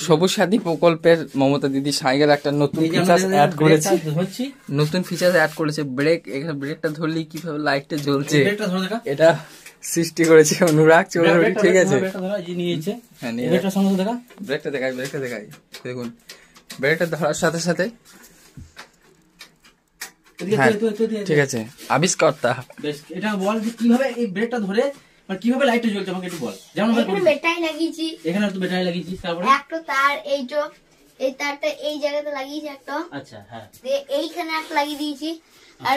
সবুজ সাথী প্রকল্পের মমতা দিদি সাইকেল একটা নতুন ফিচার্স অ্যাড করেছে। নতুন ফিচার্স অ্যাড করেছে ব্রেক। এখানে ব্রেকটা ধরলেই কিভাবে লাইটটা জ্বলছে এটা সৃষ্টি করেছে অনুরাগ চৌধুরী। ঠিক আছে, ব্রেকটা দেখাই। দেখুন ব্রেকটা ধরার সাথে সাথে ঠিক আছে আবিষ্কারটা। এটা বল যে কিভাবে এই ব্রেকটা ধরে কিভাবে লাইটটা জ্বলছে আমাকে একটু বল। যেমন এখানে ব্যাটারি লাগিয়েছি, এখানে তো ব্যাটারি লাগিয়েছিস, তারপরে একটা তার এই তারটা এই জায়গাতে লাগিয়েছি একটা। আচ্ছা হ্যাঁ, দিয়ে এইখানে একটা লাগিয়ে দিয়েছি। আর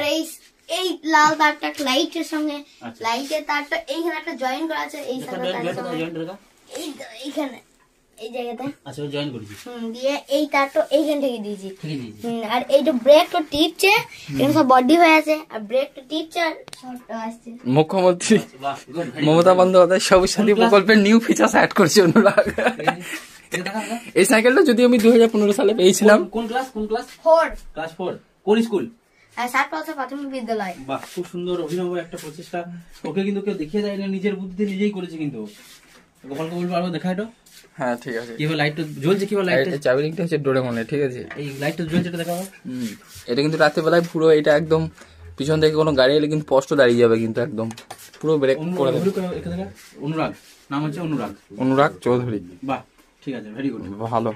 এই লাল তারটা একটা লাইটের সঙ্গে, লাইটের তারটা এইখানে একটা জয়েন করা আছে এই সাথে তারের সঙ্গে এইখানে এই জায়গাতে। আচ্ছা জয়েন করেছি। দিয়ে এই তারটা এইখান থেকে দিয়েছি। আর এই যে ব্রেকটা টিপছে এখানে সব বডি হয়ে আছে, আর ব্রেকটা টিপছে আর শর্টটা আসছে। মুখ্যমন্ত্রী মমতা বন্দ্যোপাধ্যায় সবুজ সাথী প্রকল্পের নিউ ফিচার্স অ্যাড করছে অনুরাগ। এই সাইকেলটা যদি আমি 2015 সালে পেয়েছিলাম। কোন ক্লাস? 4 ক্লাস 4 কোন স্কুল? সাতপাশা প্রাথমিক বিদ্যালয়। বাহ, খুব সুন্দর অভিনব একটা প্রচেষ্টা। ওকে কিন্তু কেউ দেখিয়ে দেয় না, নিজের বুদ্ধিতে নিজেই করেছে। কিন্তু গোপালকে বলবো আরো দেখা এটা। হ্যাঁ ঠিক আছে। কিভাবে লাইটটা জ্বলছে, কিভাবে লাইটটা চাবি লিংকটা হচ্ছে ডোরেমনে। ঠিক আছে, এই লাইটটা জ্বলছে এটা দেখাবো। এটা কিন্তু রাতের বেলায় পুরো এটা একদম পিছন থেকে কোনো গাড়ি এলে কিন্তু স্পষ্ট দাঁড়িয়ে যাবে, কিন্তু একদম পুরো ব্রেক করে দেবে। অনুরাগ নাম হচ্ছে অনুরাগ চৌধুরী। বাহ ঠিক আছে, ভেরি গুড, ভালো,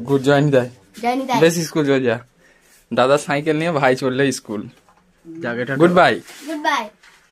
গুড জয়েন দেয় বেশ স্কুল চলে যা। দাদা সাইকেল নিয়ে ভাই চললে স্কুল। Good bye.